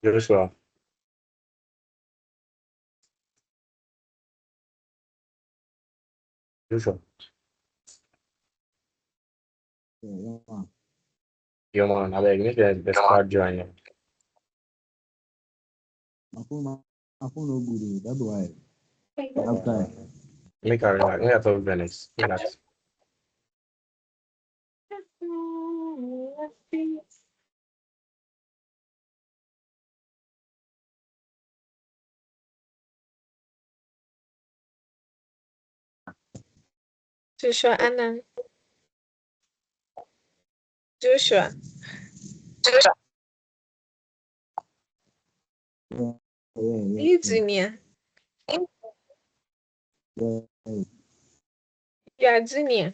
Joshua. Joshua. Yo, man, I beg, make the start joining. My phone no good. That's why. After. Make a relax. Make a talk Venice. Relax. Joshua Anna. Joshua. You junior. Yeah. You are junior.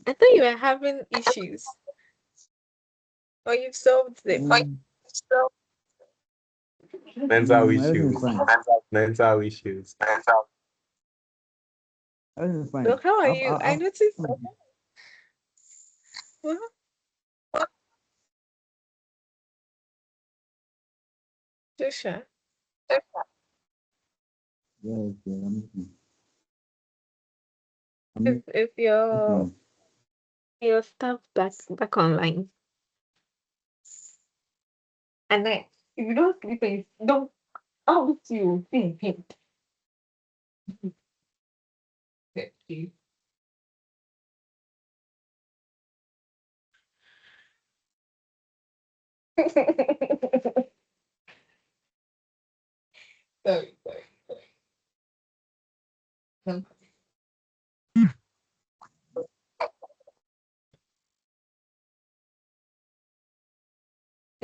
I thought you were having issues. Or you've solved them. Mental issues. Everything's fine. Mental issues. Everything's fine. So how are you? I noticed. What? Joshua. Yes, If your stuff back online. And if you don't sleep and don't out you think it. Sorry.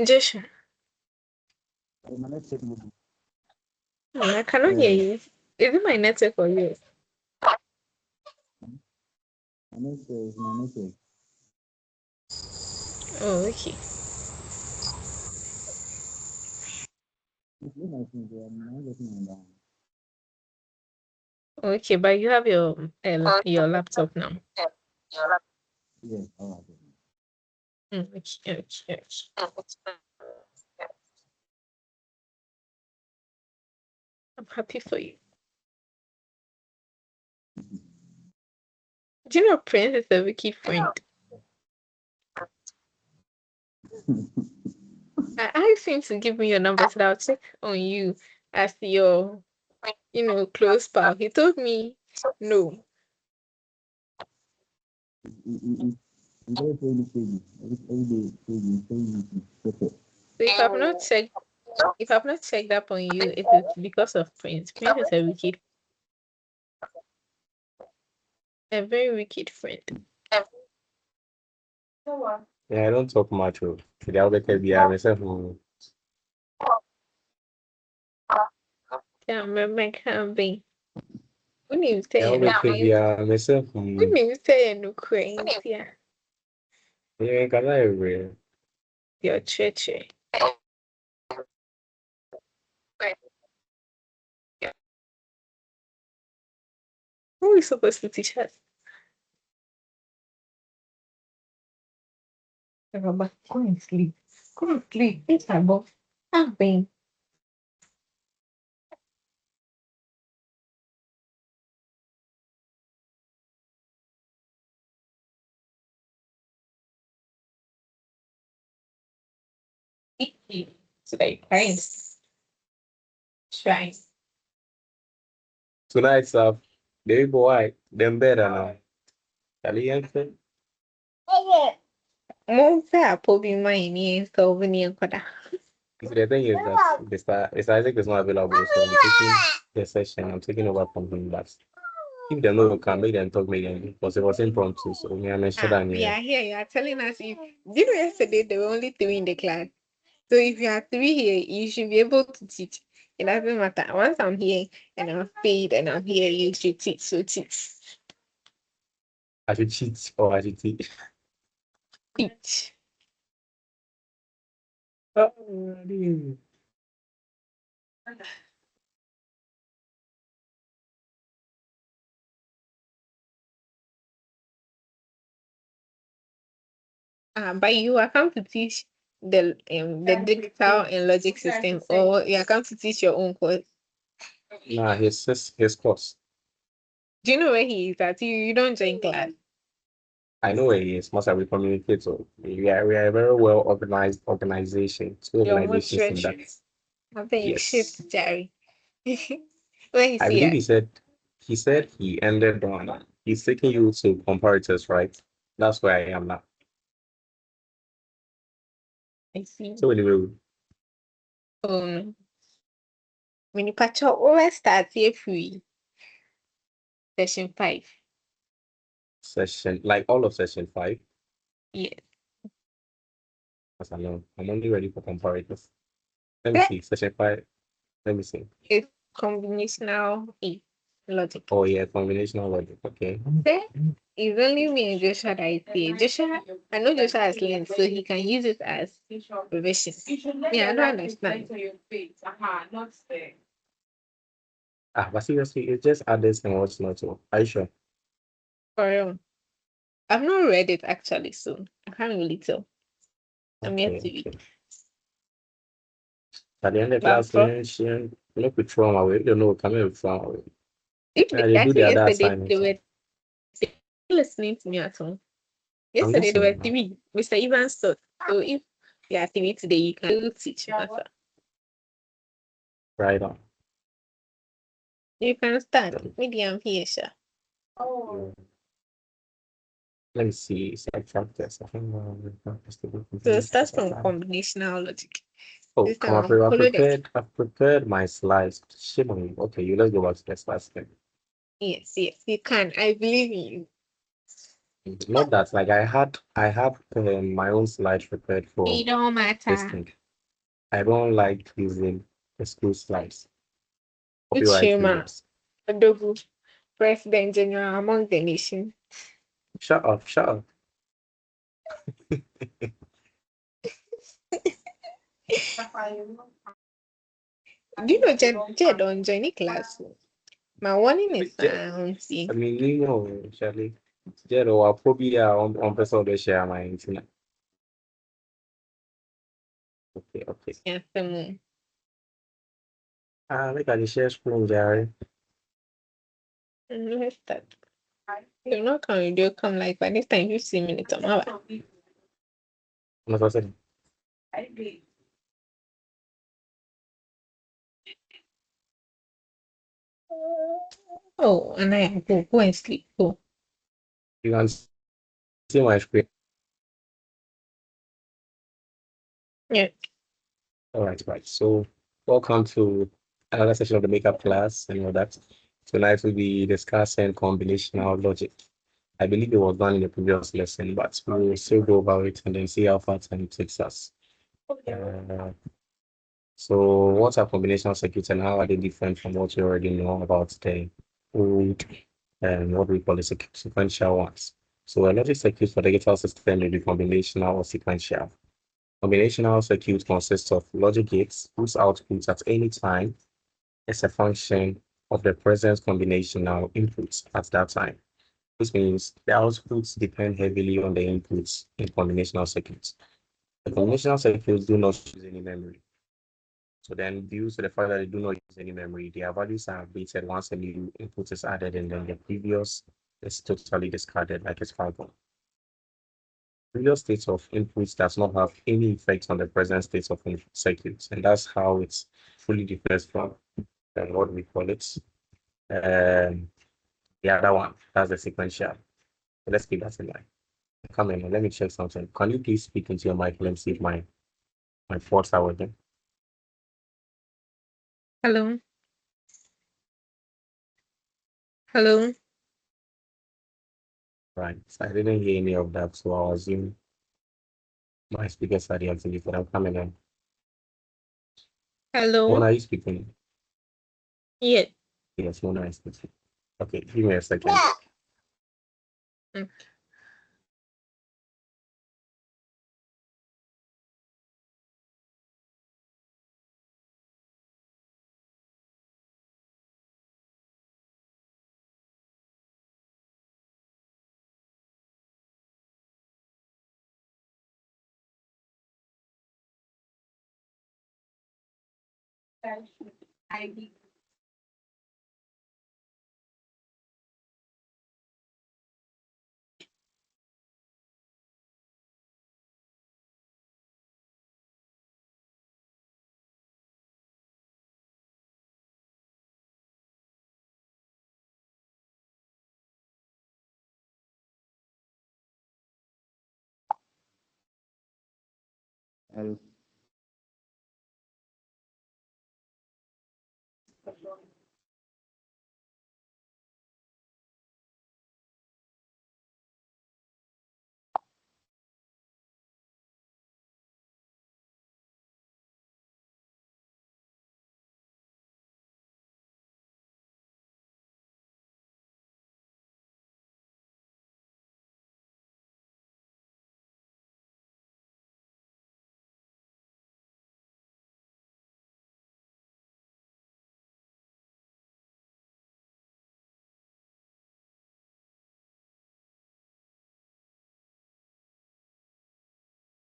Joshua. I cannot hear you. Is it my network or yours? My network. Oh, okay. Okay, but you have your laptop now. Yes, all right. Okay. I'm happy for you. Do you know Prince is a wicked friend? I asked him to give me your number so that I'll check on you as your, close pal. He told me no. Every day. So if I've not checked up on you, it is because of Prince. Prince is a very wicked friend. Yeah, I don't talk much. Today I'll get to myself. Yeah, remember camping. When you say I'll get to myself. when you say no crazy, yeah, Yeah, can I read? your church. Who is supposed to teach us? Remember, go and sleep. Go and sleep. It's my boss. I've been. So they crying. Trying. Tonight's up. Baby boy, them better now. Caliente. Mo fẹ́ àpòbí mọ́ ẹ̀ ní solve ní ẹ̀kọ́dà. The thing is that it's Isaac is not available, so I'm taking the session. I'm taking over from him. But if they know can make them talk, make them because it was impromptu. So me, I mentioned that. We are here. You are telling us if you know yesterday there were only 3 in the class. So if you are 3 here, you should be able to teach. It doesn't matter. Once I'm here and I'm paid and I'm here, you should teach. So teach. I should cheat or I should teach. Teach. Oh, But you are come to teach the digital and logic system, or you are come to teach your own course? Nah, his course. Do you know where he is at? You don't join class. I know where he is. Must have we communicate. So we are a very well organized organization. Two Your more organizations in that. treacherous. I think you Yes. shift, Jerry. Where he I see believe at? he said he ended on he's taking you to comparators, right? That's where I am now. I see. So anyway, No. When you patch up, we start here free. Session 5. session like all of session 5. Yeah. As I know, I'm only ready for comparators. Let me That see. Session 5. Let me see. is combinational logic. Oh yeah, combinational logic. Okay. That is only me and Joshua that I see. Joshua, I know Joshua has learned, so he can use it as revision. Yeah, I don't understand. But seriously, it's just others and what's not so. Are you sure? For real. I've not read it actually, so I can't really tell. I'm yet Okay, to read. okay. At the end of the But class, she look with trauma away. You don't know coming with trauma away. if Yeah, they I do the think other yesterday they assignments. were listening to me at home. I'm Yesterday there were listening now. three. Mr. Evans thought. So if you are three today, you can still teach matter. Right on. You can start. Um, Maybe I'm here, sure. Let me see. Subtractors. I think So start from combinational logic. oh, This come time up. I'll follow them. I've prepared my slides. Shame on you. Okay, let's go back to the slides then. Yes, you can. I believe in you. Not that, like I had my own slides prepared for It don't this matter. thing. I don't like using the school slides. Which Copyright Shema, reasons. Adogu, President General among the nation. Shut up, shut up. Do you know Jed don't join any class? My warning is I mean, you know, Charlie. Jero, I'll probably on person the share my internet. Okay, okay. yes, Make I share screen, Jerry. let's start. You're not coming, they'll come like by this time 15 minutes on my back. What was it? Oh, and I go and sleep. Go. You can see my screen. Yeah. All right, right. So, welcome to another session of the makeup class and all that. Tonight we'll be discussing combinational logic. I believe it was done in the previous lesson, but we will still go over it and then see how far time takes us. Uh, so, what are combinational circuits and how are they different from what you already know about the old and what we call the sequential ones? So, a logic circuit for the digital system may be combinational or sequential. Combinational circuit consists of logic gates whose outputs at any time is a function of the present combinational inputs at that time. This means the outputs depend heavily on the inputs in combinational circuits. The combinational circuits do not use any memory. So then due to the fact that they do not use any memory, their values are updated once a new input is added and then the previous is totally discarded like it's carbon. Previous states of inputs does not have any effect on the present states of circuits, and that's how it's fully differs from what we call it. Um, the other one, that's the sequential. So let's keep that in mind. Come in, let me check something. Can you please speak into your mic? Let me see if my thoughts are working. Hello. Hello. Right. So I didn't hear any of that, so I'll assume my speakers are deactivated. I'm coming in. When Hello. are you speaking? Yeah. Yes, when are you speaking? Okay, give me a second. Mm. L.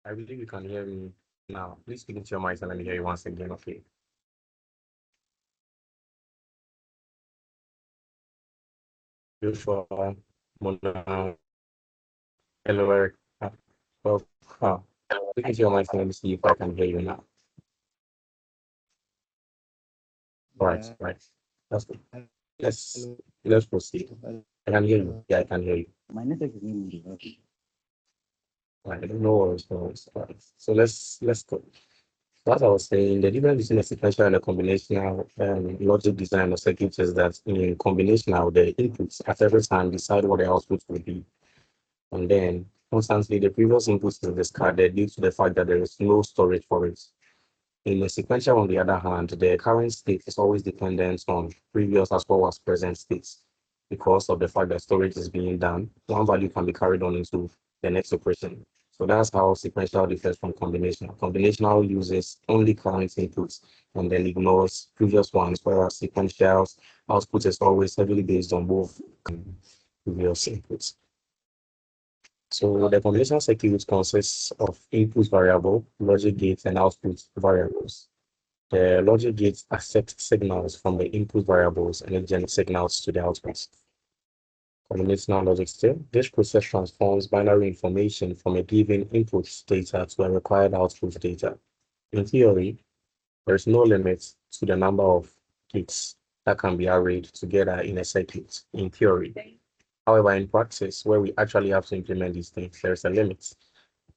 I believe you can hear me now. Please speak into your mic and let me hear you once again, okay? Beautiful. Mona, hello, Eric. Well, speak into your mic and let me see if I can hear you now. All right, Yeah. right. That's good. Let's Hello. let's proceed. Hello. I can hear you. Yeah, I can hear you. My network is not good. I don't know what was going on. So let's go. So as I was saying, the difference between a sequential and a combinational logic design of circuits is that in combinational, the inputs at every time decide what the output will be. And then constantly the previous input is discarded due to the fact that there is no storage for it. In a sequential, on the other hand, the current state is always dependent on previous as well as present states because of the fact that storage is being done. One value can be carried on into the next operation. So that's how sequential differs from combinational. Combinational uses only current inputs and then ignores previous ones, whereas sequential's output is always heavily based on both previous inputs. So the combinational circuit consists of input variable, logic gates, and output variables. The logic gates accept signals from the input variables and then generate signals to the outputs. Combinational logic still, this process transforms binary information from a given input data to a required output data. In theory, there is no limit to the number of gates that can be arrayed together in a circuit, in theory. However, in practice, where we actually have to implement these things, there's a limit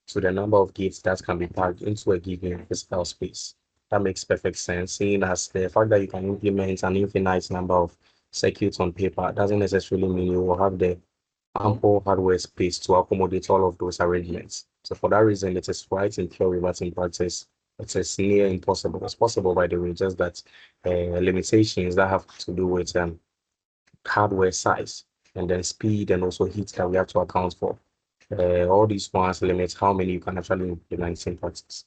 to the number of gates that can be packed into a given physical space. That makes perfect sense, seeing as the fact that you can implement an infinite number of circuits on paper doesn't necessarily mean you will have the ample hardware space to accommodate all of those arrangements. So for that reason, it is right in theory, but in practice, it is near impossible. It's possible, by the way, just that limitations that have to do with hardware size and then speed and also heat that we have to account for. All these ones limit how many you can actually implement in practice.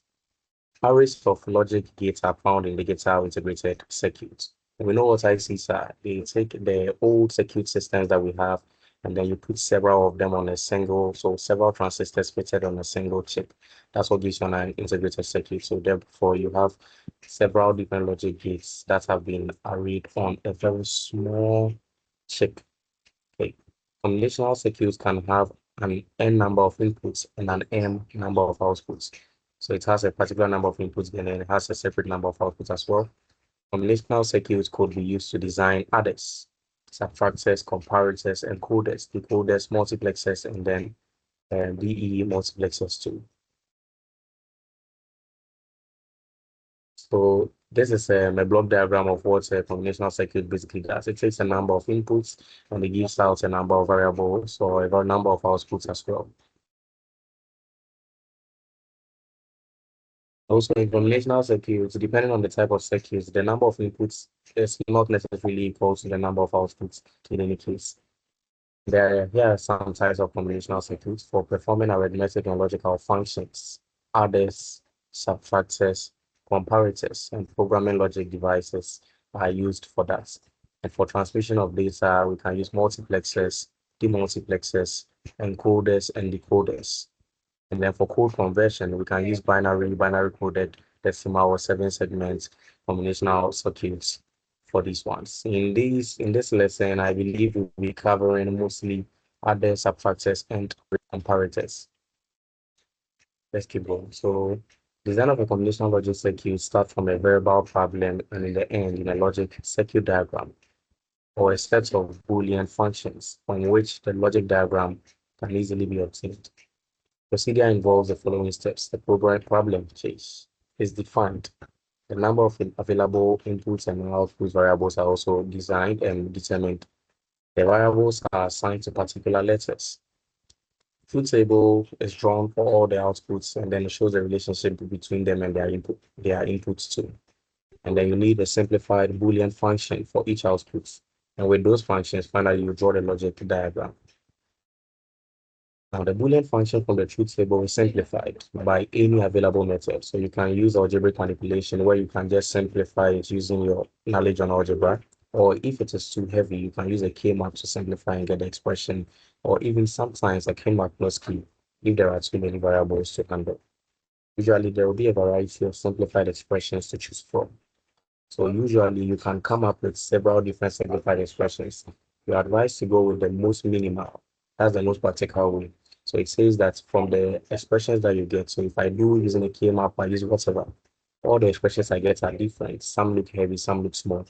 Arrays of logic gates are found in the guitar integrated circuits. And we know what ICs are. They take the old circuit systems that we have and then you put several of them on a single, so several transistors fitted on a single chip. That's what gives you an integrated circuit. So therefore you have several different logic gates that have been arrayed on a very small chip. Okay. Combinational circuits can have an n number of inputs and an m number of outputs. So it has a particular number of inputs, then it has a separate number of outputs as well. Combinational circuits could be used to design adders, subtractors, comparators, encoders, decoders, multiplexers, and then DE multiplexers too. So this is a block diagram of what a combinational circuit basically does. It takes a number of inputs and it gives out a number of variables or a number of outputs as well. Also, in combinational circuits, depending on the type of circuits, the number of inputs is not necessarily equal to the number of outputs in any case. Here are some types of combinational circuits for performing arithmetic and logical functions. Adders, subtractors, comparators, and programming logic devices are used for that. And for transmission of data, we can use multiplexers, demultiplexers, encoders, and decoders. And then for code conversion, we can use binary coded decimal or 7 segment combinational circuits for these ones. In this lesson, I believe we'll be covering mostly adders, subtractors, and comparators. Let's keep going. So design of a combinational logic circuit starts from a verbal problem and in the end in a logic circuit diagram or a set of Boolean functions from which the logic diagram can easily be obtained. Procedure involves the following steps. The problem case is defined. The number of available inputs and output variables are also designed and determined. The variables are assigned to particular letters. Truth table is drawn for all the outputs and then it shows the relationship between them and their inputs too. And then you need a simplified Boolean function for each output. And with those functions, finally you draw the logic diagram. Now the Boolean function from the truth table is simplified by any available method. So you can use algebraic manipulation where you can just simplify it using your knowledge on algebra. Or if it is too heavy, you can use a K-map to simplify and get the expression, or even sometimes a K-map plus K if there are too many variables to handle. Usually there will be a variety of simplified expressions to choose from. So usually you can come up with several different simplified expressions. You're advised to go with the most minimal. That's the most practical way. So it says that from the expressions that you get, so if I do using a K-map, I use whatever, all the expressions I get are different. Some look heavy, some look small.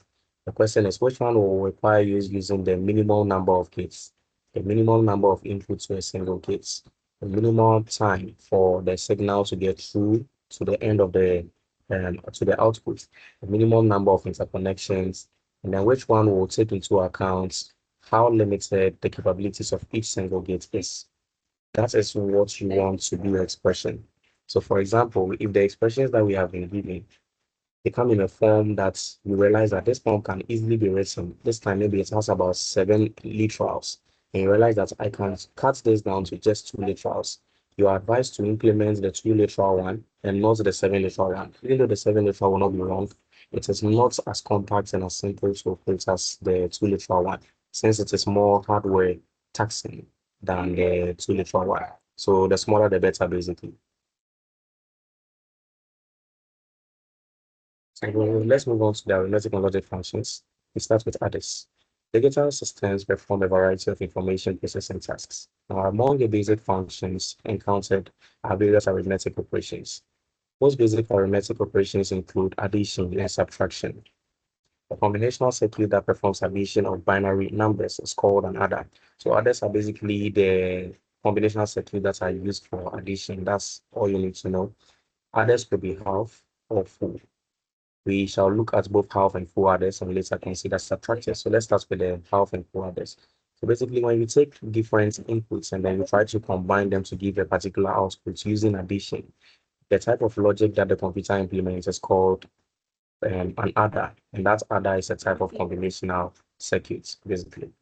The question is, which one will require you using the minimum number of gates, the minimum number of inputs to a single gate, the minimum time for the signal to get through to the end of the to the output, the minimum number of interconnections, and then which one will take into account how limited the capabilities of each single gate is. That is what you want to be your expression. So for example, if the expressions that we have been given, they come in a form that you realize that this form can easily be written. This time maybe it has about 7 literals. And you realize that I can cut this down to just 2 literals. You are advised to implement the 2 literal one and not the 7 literal one. Even though the 7 literal will not be wrong, it is not as compact and as simple to operate as the 2 literal one, since it is more hardware taxing than the 2 literal one. So the smaller the better, basically. So let's move on to the arithmetic and logic functions. We start with adders. Digital systems perform a variety of information processing tasks. Now, among the basic functions encountered are various arithmetic operations. Most basic arithmetic operations include addition and subtraction. A combinational circuit that performs addition of binary numbers is called an adder. So adders are basically the combinational circuit that are used for addition. That's all you need to know. Adders could be half or full. We shall look at both half and full adders and later consider subtractors. So let's start with the half and full adders. So basically, when you take different inputs and then you try to combine them to give a particular output using addition, the type of logic that the computer implements is called an adder, and that adder is a type of combinational circuit, basically.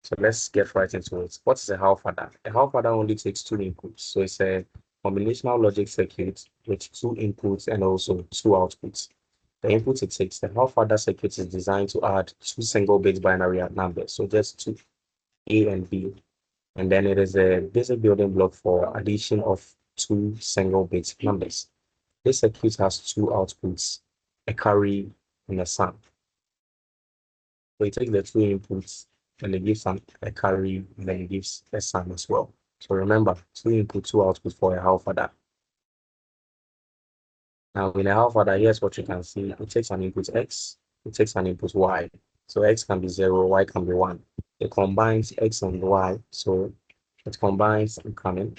So let's get right into it. What is a half adder? A half adder only takes 2 inputs. So it's a combinational logic circuit with 2 inputs and also 2 outputs. The input it takes, the half adder circuit is designed to add 2 single bit binary numbers, so just 2, A and B. And then it is a basic building block for addition of 2 single bit numbers. This circuit has 2 outputs, a carry and a sum. So it takes the 2 inputs and it gives a carry and then it gives a sum as well. So remember, 2 input, 2 outputs for a half adder. Now, in a half adder, here's what you can see. It takes an input x, it takes an input y. So x can be 0, y can be 1. It combines x and y, so it combines incoming.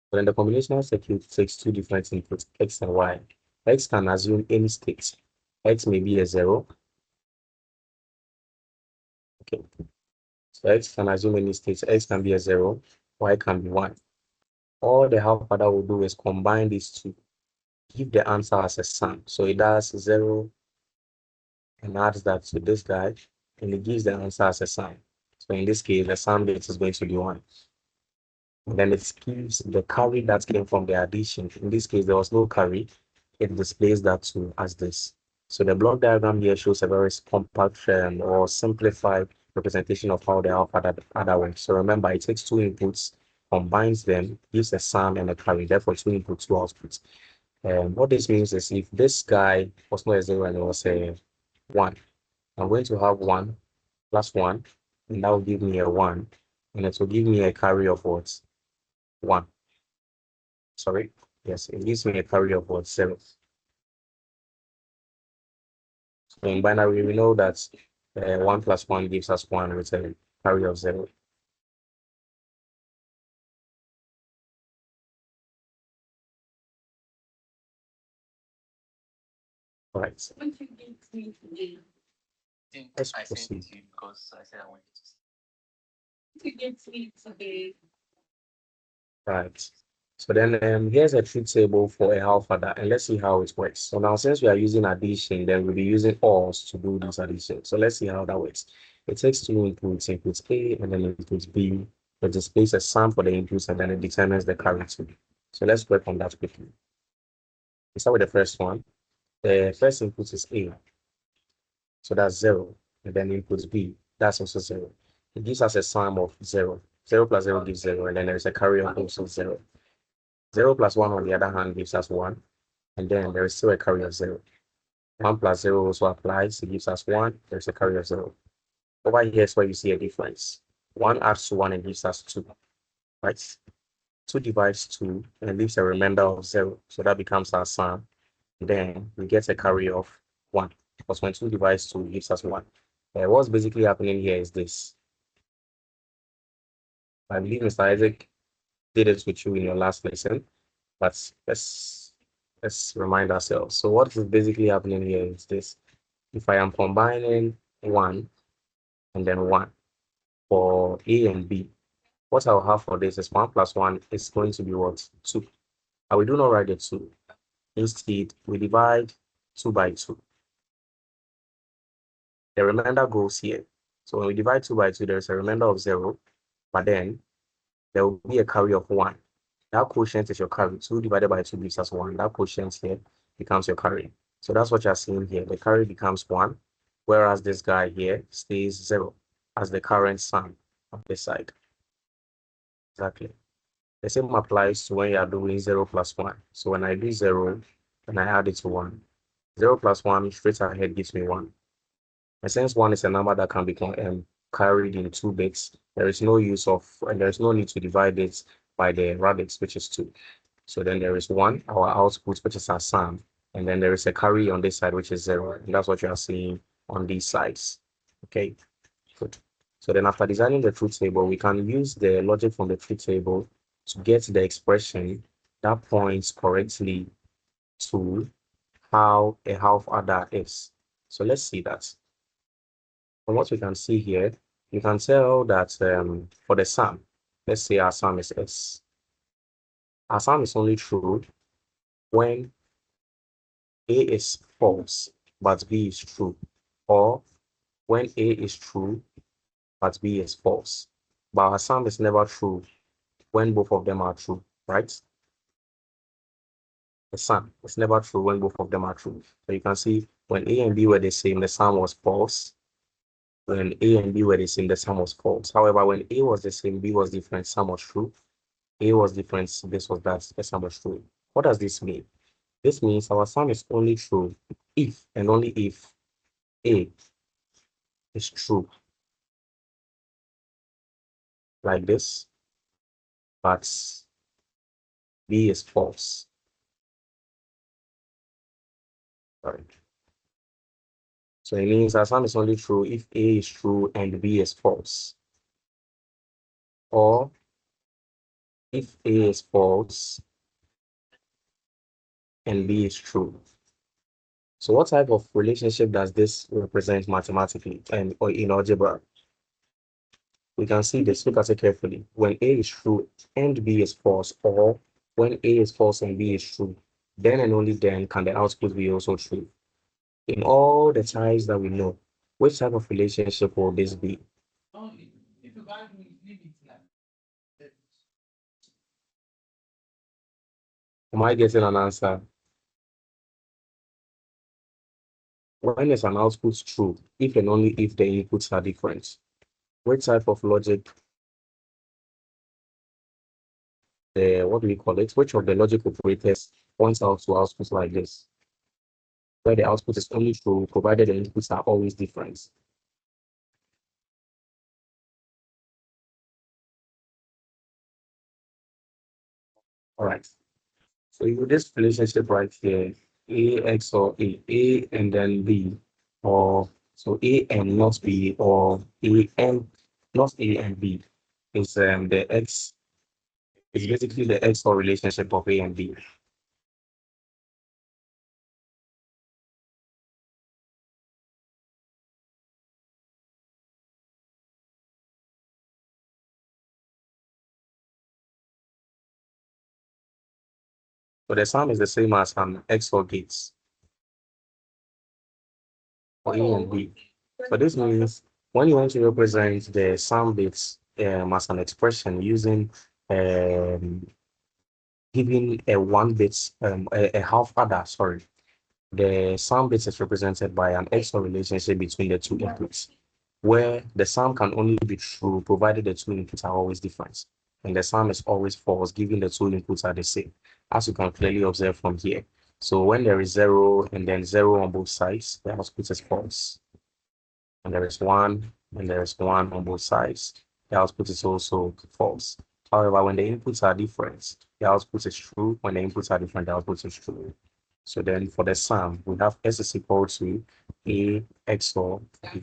But then the combinational circuit takes 2 different inputs, x and y. X can assume any state. X may be a 0. Okay. So x can assume any state. X can be a 0, y can be 1. All the half adder will do is combine these two, give the answer as a sum. So it does 0 and adds that to this guy, and it gives the answer as a sum. So in this case, the sum bit is going to be 1. And then it gives the carry that came from the addition. In this case, there was no carry. It displays that too as this. So the block diagram here shows a very compact or simplified representation of how the half adder works. So remember, it takes 2 inputs combines them, gives a sum and a carry, therefore 2 input, 2 outputs. What this means is if this guy was not a 0 and it was a 1, I'm going to have 1 plus 1, and that will give me a 1, and it will give me a carry of what? 1. Sorry, yes, it gives me a carry of what? 0. So in binary, we know that 1 plus 1 gives us 1 with a carry of 0. Right. Let's proceed. Right. So then here's a truth table for a half adder, and let's see how it works. So now since we are using addition, then we'll be using ORs to do this addition. So let's see how that works. It takes 2 inputs, inputs A and then inputs B. It displays a sum for the inputs and then it determines the carry too. So let's work on that quickly. We start with the first one. The first input is A. So that's 0. And then input B, that's also 0. It gives us a sum of 0. 0 plus 0 gives 0, and then there's a carry of also 0. 0 plus 1 on the other hand gives us 1, and then there is still a carry of 0. 1 plus 0 also applies, it gives us 1, there's a carry of 0. Over here is where you see a difference. 1 adds to 1 and gives us 2, right? 2 divides 2 and leaves a remainder of 0, so that becomes our sum. Then we get a carry of 1, because when 2 divides 2 gives us 1. What's basically happening here is this. I believe Mr. Isaac did it with you in your last lesson, but let's remind ourselves. So what is basically happening here is this. If I am combining 1 and then 1 for A and B, what I'll have for this is 1 plus 1 is going to be what? 2. And we do not write the 2. Instead, we divide 2 by 2. The remainder goes here. So when we divide 2 by 2, there's a remainder of 0, but then there will be a carry of 1. That quotient is your carry. 2 divided by 2 gives us 1. That quotient here becomes your carry. So that's what you're seeing here. The carry becomes 1, whereas this guy here stays 0 as the current sum of this side. Exactly. The same applies to when you are doing 0 plus 1. So when I do 0 and I add it to 1, 0 plus 1 straight ahead gives me 1. And since 1 is a number that can be carried in 2 bits, there is no use of, and there is no need to divide it by the radix, which is 2. So then there is 1, our output, which is our sum, and then there is a carry on this side, which is 0. And that's what you are seeing on these sides. Okay, good. So then after designing the truth table, we can use the logic from the truth table to get the expression that points correctly to how a half adder is. So let's see that. From what we can see here, you can tell that for the sum, let's say our sum is S. Our sum is only true when A is false, but B is true, or when A is true, but B is false. But our sum is never true when both of them are true, right? The sum is never true when both of them are true. So you can see when A and B were the same, the sum was false. When A and B were the same, the sum was false. However, when A was the same, B was different, sum was true. A was different, this was that, the sum was true. What does this mean? This means our sum is only true if and only if A is true, like this, but B is false. Sorry. So it means our sum is only true if A is true and B is false. Or if A is false and B is true. So what type of relationship does this represent mathematically and or in algebra? We can see this, look at it carefully. When A is true and B is false, or when A is false and B is true, then and only then can the output be also true. In all the ties that we know, which type of relationship will this be? Am I getting an answer? When is an output true, if and only if the inputs are different? Which type of logic what do we call it? Which of the logic operators points out to outputs like this, where the output is only true provided the inputs are always different. All right. So you this relationship right here, A XOR A and then B, or so A and not B, or A and not A and B is the X is basically the XOR relationship of A and B. So the sum is the same as an XOR gates for A and B. So this means when you want to represent the sum bits as an expression using giving a one bit a half adder, sorry, the sum bit is represented by an XOR relationship between the two inputs, where the sum can only be true provided the two inputs are always different, and the sum is always false given the two inputs are the same, as you can clearly observe from here. So when there is 0 and then 0 on both sides, the output is false. And there is 1 and there is 1 on both sides, the output is also false. However, when the inputs are different, the output is true. When the inputs are different, the output is true. So then for the sum, we have S is equal to A XOR B,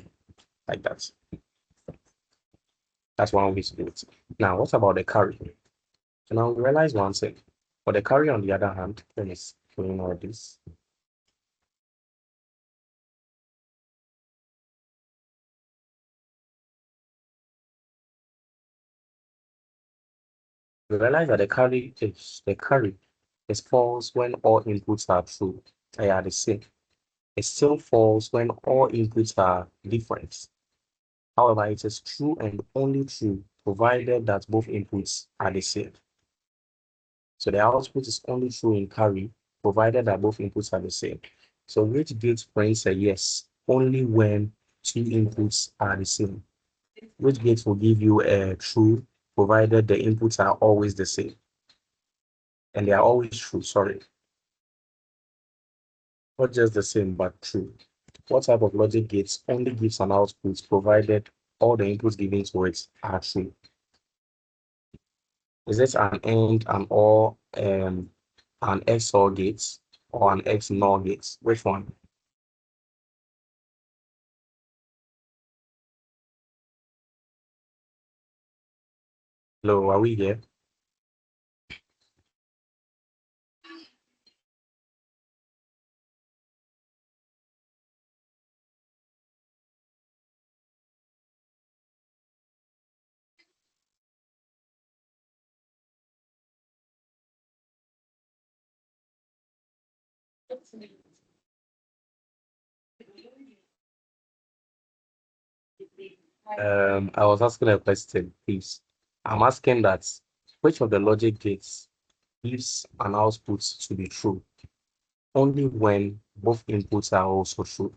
like that. That's one way to do it. Now, what about the carry? So now we realize one thing. For the carry, on the other hand, let me explain all this. We realize that the carry is false when all inputs are true. They are the same. It's still false when all inputs are different. However, it is true and only true provided that both inputs are the same. So the output is only true in carry provided that both inputs are the same. So which gate prints a yes only when two inputs are the same? Which gate will give you a true provided the inputs are always the same? And they are always true, sorry. Not just the same, but true. What type of logic gates only gives an output provided all the inputs given to it are true? Is it an AND, an OR, an XOR gate, or an XNOR gate? Which one? Hello, are we here? I was asking a question, please. I'm asking that which of the logic gates gives an output to be true only when both inputs are also true?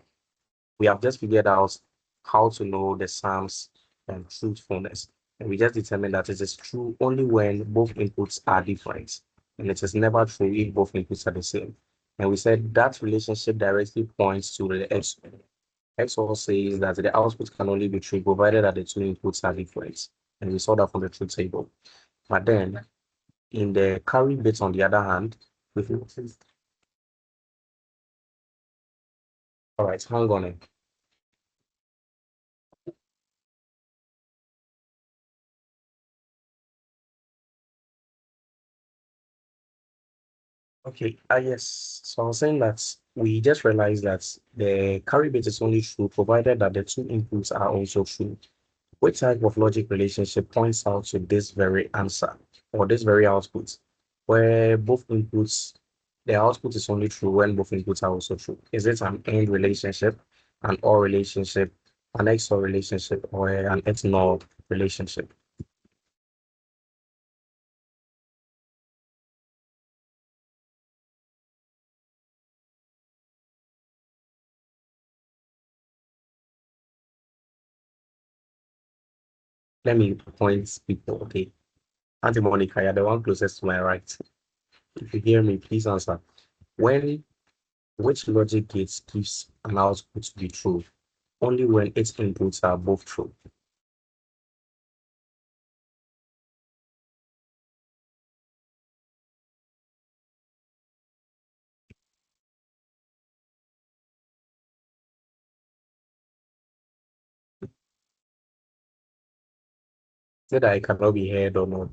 We have just figured out how to know the sums and truthfulness. And we just determined that it is true only when both inputs are different. And it is never true if both inputs are the same. And we said that relationship directly points to the X. X also says that the output can only be true provided that the two inputs are different. And we saw that from the truth table. But then in the carry bit, on the other hand, we all right, hang on. Okay, yes. So I was saying that we just realized that the carry bit is only true provided that the two inputs are also true. Which type of logic relationship points out to this very answer or this very output, where both inputs, the output is only true when both inputs are also true? Is it an AND relationship, an OR relationship, an XOR relationship, or an XNOR relationship? Let me point people, okay? Auntie Monica, you're the one closest to my right. If you hear me, please answer. Which logic gate gives an output to be true? Only when its inputs are both true. Said I cannot be heard or not.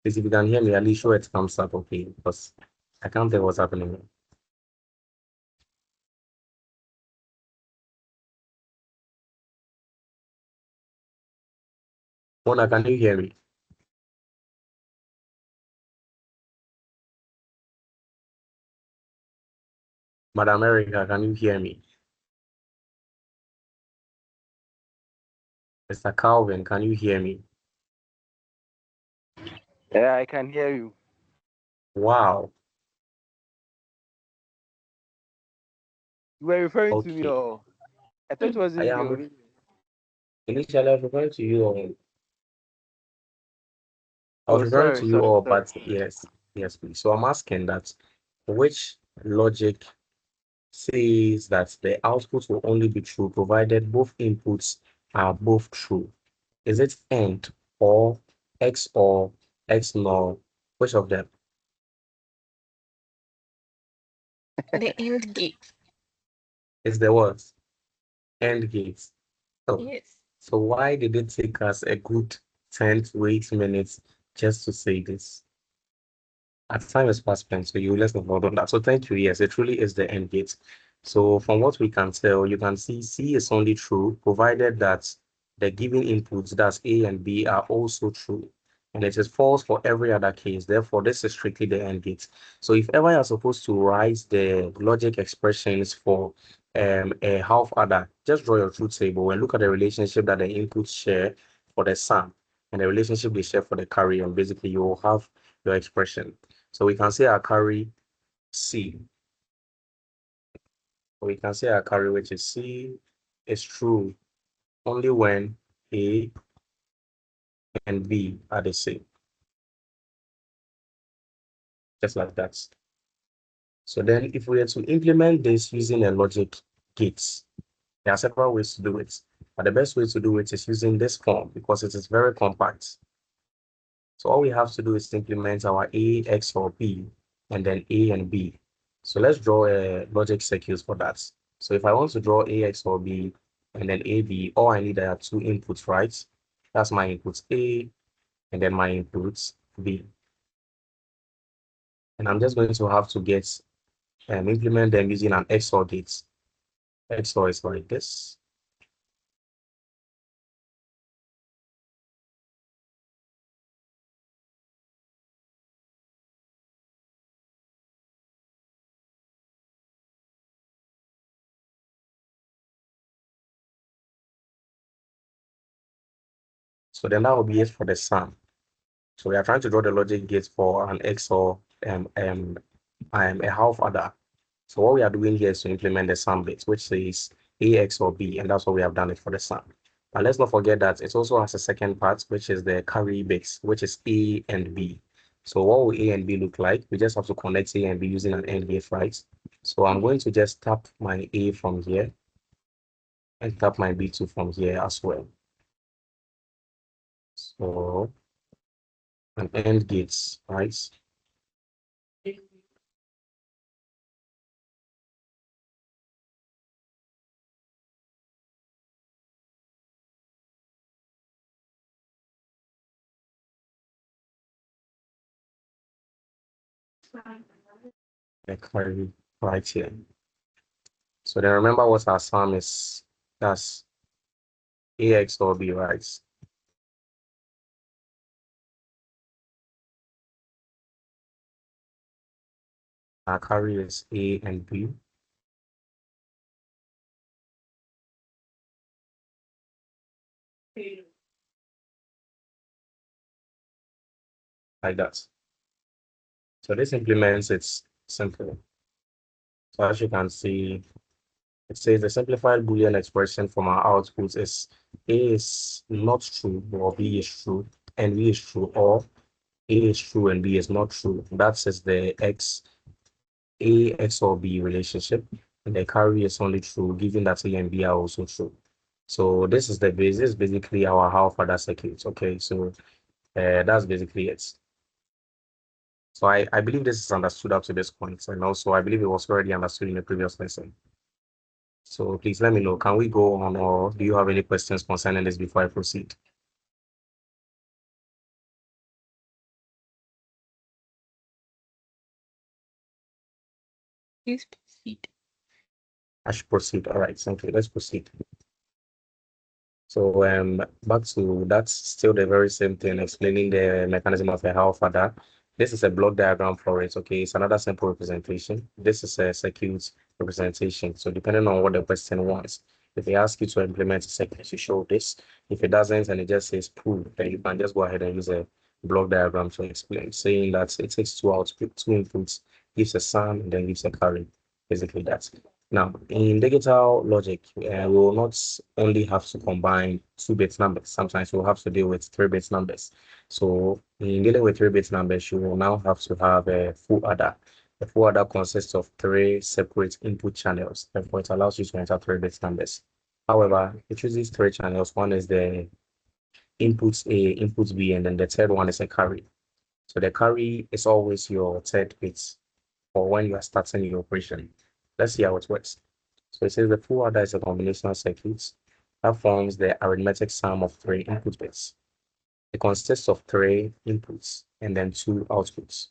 Please, if you can hear me, at least show it thumbs up, okay? Because I can't tell what's happening. Mona, can you hear me? Madam America, can you hear me? Mr. Calvin, can you hear me? Yeah, I can hear you. Wow. You were referring to me, Okay. or I thought it was I in am you. initially I was referring to you all. I was Oh, referring to sorry, you sorry, all, sorry. but yes, please. So I'm asking that which logic says that the output will only be true provided both inputs are both true. Is it AND or XOR, XNOR? Which of them? The end gate. Is the what? AND gate. Oh, Yes. so why did it take us a good 10 to 8 minutes just to say this? At time is past spent, so you let's not hold on that. So thank you. Yes, it truly is the end gate. So from what we can tell, you can see C is only true, provided that the given inputs, that's A and B, are also true. And it is false for every other case. Therefore, this is strictly the end gate. So if ever you're supposed to write the logic expressions for a half adder, just draw your truth table and look at the relationship that the inputs share for the sum and the relationship they share for the carry, and basically you will have your expression. So we can say our carry C. We can say our carry, which is C, is true only when A and B are the same. Just like that. So then if we were to implement this using a logic gates, there are several ways to do it. But the best way to do it is using this form because it is very compact. So all we have to do is implement our A, X, or B, and then A and B. So let's draw a logic circuit for that. So if I want to draw A, X, or B, and then A, B, all I need are two inputs, right? That's my inputs A, and then my inputs B. And I'm just going to have to get implement them using an XOR gate. XOR is like this. So then that will be it for the sum. So we are trying to draw the logic gate for an XOR a half adder. So what we are doing here is to implement the sum bit, which says AX or B, and that's what we have done it for the sum. But let's not forget that it also has a second part, which is the carry bit, which is A and B. So what will A and B look like? We just have to connect A and B using an AND gate, right? So I'm going to just tap my A from here and tap my B2 from here as well. So an AND gate, right? The carry right here. So then remember what our sum is. That's AX or B, right? Our carry is A and B. Like that. So this implements it's simple. So as you can see, It says the simplified Boolean expression from our output is A is not true or B is true and B is true, or A is true and B is not true. That is the X or B relationship, and the carry is only true given that A and B are also true. So this is the base. This is basically our half order circuit. Okay, so that's basically it. So I believe this is understood up to this point, and also I believe it was already understood in the previous lesson. So please let me know, can we go on, or do you have any questions concerning this before I proceed? Please proceed. I should proceed. All right, thank you. Let's proceed. So back to that's still the very same thing, explaining the mechanism of a half adder. This is a block diagram for it. Okay, it's another simple representation. This is a circuit representation. So depending on what the question wants, if they ask you to implement a circuit, you show this. If it doesn't and it just says prove, then you can just go ahead and use a block diagram to explain, saying that it takes two outputs, two inputs, gives a sum, and then gives a carry. Basically, that's it. Now, in digital logic, we will not only have to combine 2-bit numbers. Sometimes we'll have to deal with 3-bit numbers. So in dealing with 3-bit numbers, you will now have to have a full adder. The full adder consists of 3 separate input channels. Therefore, it allows you to enter 3-bit numbers. However, it uses 3 channels. One is the inputs A, inputs B, and then the third one is a carry. So the carry is always your third bit for when you are starting your operation. Let's see how it works. So it says the full adder is a combinational circuit that forms the arithmetic sum of 3 input bits. It consists of 3 inputs and then 2 outputs.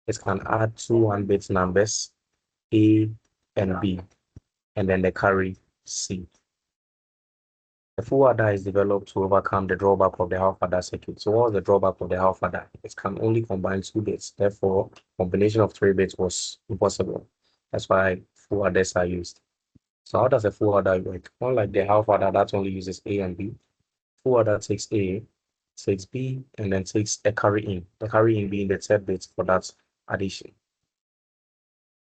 It can add 2 1-bit numbers, A and B, and then the carry C. The full adder is developed to overcome the drawback of the half adder circuit. So what's the drawback of the half adder? It can only combine 2 bits. Therefore, combination of 3 bits was impossible. That's why full adders are used. So how does a full adder work? Unlike the half adder that only uses A and B, full adder takes A, takes B, and then takes a carry in. The carry in being the third bit for that addition.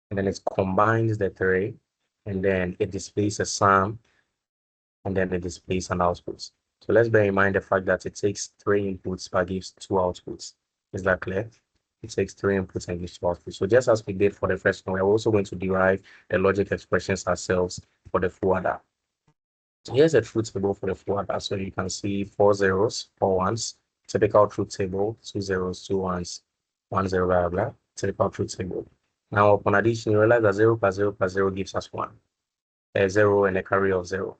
And then it combines the 3, and then it displays a sum, and then it displays an output. So let's bear in mind the fact that it takes 3 inputs but gives 2 outputs. Is that clear? It takes 3 inputs and gives 2 outputs. So just as we did for the first one, we're also going to derive the logic expressions ourselves for the full adder. So here's a truth table for the full adder. So you can see 4 zeros, 4 ones, typical truth table, 2 zeros, 2 ones, 1 0, blah, blah, blah, typical truth table. Now upon addition, you realize that 0 plus 0 plus 0 gives us 1. A 0 and a carry of 0.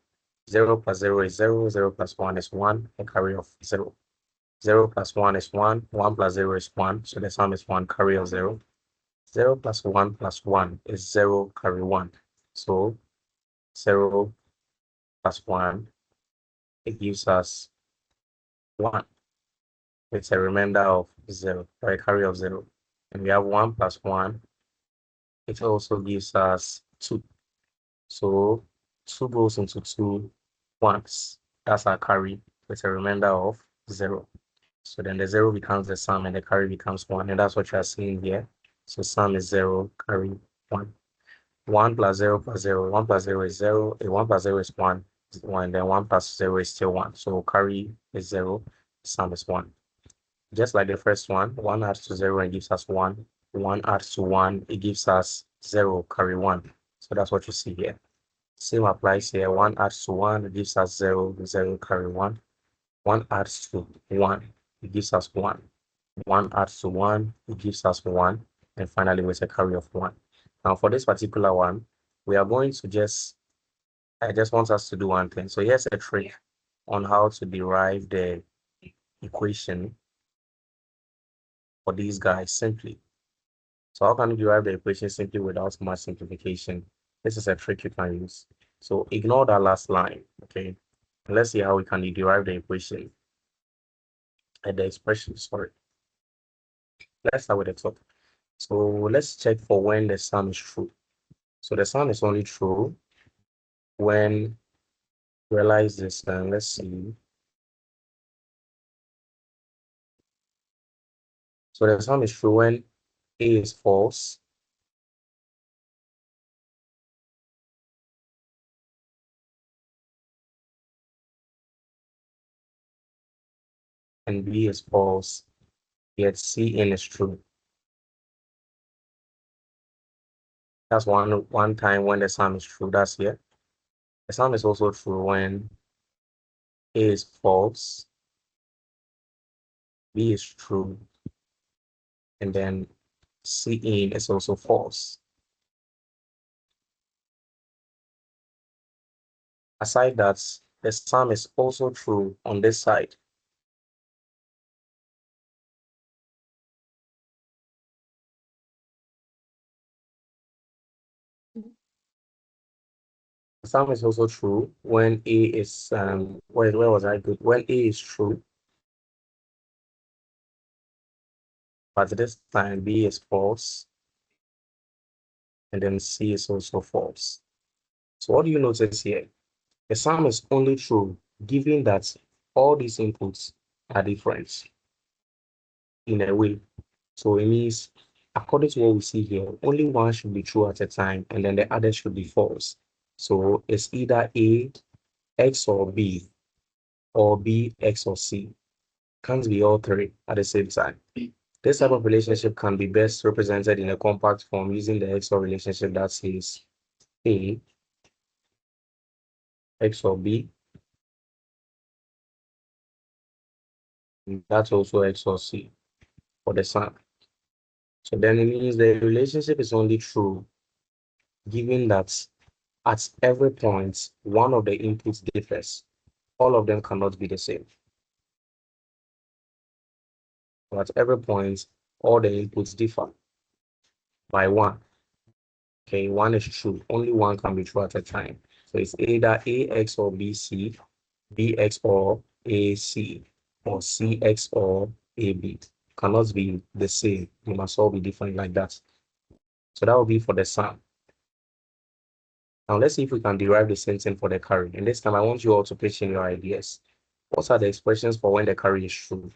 0 plus 0 is 0, 0 plus 1 is 1, a carry of 0. 0 plus 1 is 1, 1 plus 0 is 1, so the sum is 1, carry of 0. 0 plus 1 plus 1 is 0, carry 1. So 0 plus 1, it gives us 1. It's a remainder of 0, or a carry of 0. And we have 1 plus 1, it also gives us 2. So 2 goes into 2 once. That's our carry with a remainder of 0. So then the 0 becomes the sum and the carry becomes 1. And that's what you are seeing here. So sum is 0, carry 1. 1 plus 0 plus 0. 1 plus 0 is 0. 1 plus 0 is 1. 1. Then 1 plus 0 is still 1. So carry is 0. Sum is 1. Just like the first one, 1 adds to 0 and gives us 1. 1 adds to 1, it gives us 0, carry 1. So that's what you see here. Same applies here. 1 adds to 1, it gives us 0, 0, carry 1. 1 adds to 1, it gives us 1. 1 adds to 1, it gives us 1. And finally, with a carry of 1. Now, for this particular one, we are going to I just want us to do one thing. So here's a trick on how to derive the equation for these guys simply. So how can you derive the equation simply without much simplification? This is a trick you can use. So ignore that last line, okay? And let's see how we can derive the equation and the expression, sorry. Let's start with the top. So let's check for when the sum is true. So the sum is only true when, realize this, and let's see. So the sum is true when A is false and B is false, yet Cn is true. That's one time when the sum is true. That's here. The sum is also true when A is false, B is true, and then Cn is also false. Aside that, the sum is also true on this side. The sum is also true when A is where was I good? When A is true, but this time B is false, and then C is also false. So what do you notice here? The sum is only true given that all these inputs are different in a way. So it means, according to what we see here, only one should be true at a time, and then the other should be false. So it's either A, X or B, or B, X or C. Can't be all three at the same time. This type of relationship can be best represented in a compact form using the XOR relationship that says A, X or B, and that's also X or C for the sum. So then it means the relationship is only true given that at every point, one of the inputs differs. All of them cannot be the same. So at every point, all the inputs differ by one. Okay, one is true. Only one can be true at a time. So it's either AX or BC, BX or AC, or CX or AB. Cannot be the same. They must all be different like that. So that will be for the sum. Now let's see if we can derive the same thing for the carry. And this time I want you all to pitch in your ideas. What are the expressions for when the carry is true?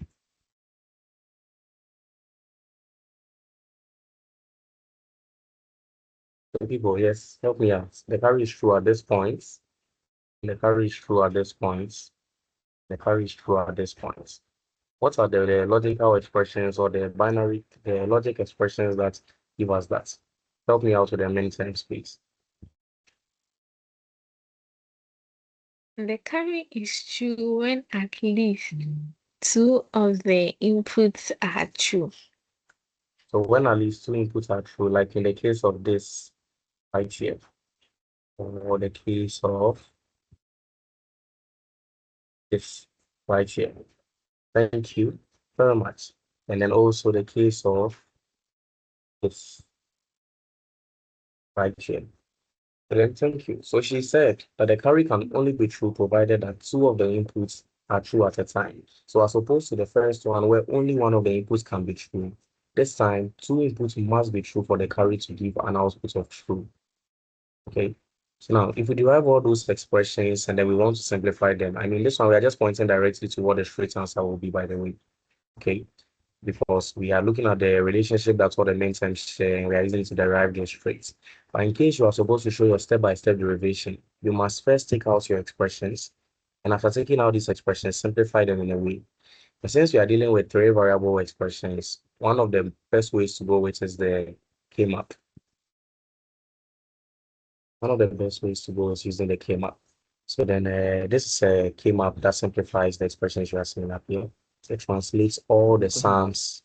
So people, yes, help me out. The carry is true at this point. The carry is true at this point. The carry is true at this point. What are the logical expressions or the logic expressions that give us that? Help me out with the many times, please. The carry is true when at least two of the inputs are true. So when at least two inputs are true, like in the case of this right here, or the case of this right here. Thank you very much. And then also the case of this right here. And then thank you. So she said that the carry can only be true provided that two of the inputs are true at a time. So as opposed to the first one where only one of the inputs can be true, this time two inputs must be true for the carry to give an output of true. Okay. So now if we derive all those expressions and then we want to simplify them, I mean this one we are just pointing directly to what the straight answer will be, by the way. Okay. Because we are looking at the relationship that's what the main terms share, and we are using it to derive the traits. But in case you are supposed to show your step-by-step derivation, you must first take out your expressions, and after taking out these expressions, simplify them in a way. But since we are dealing with three variable expressions, one of the best ways to go with is the K-map. One of the best ways to go is using the K-map. So then this is a K-map that simplifies the expressions you are seeing up here. It translates all the sums.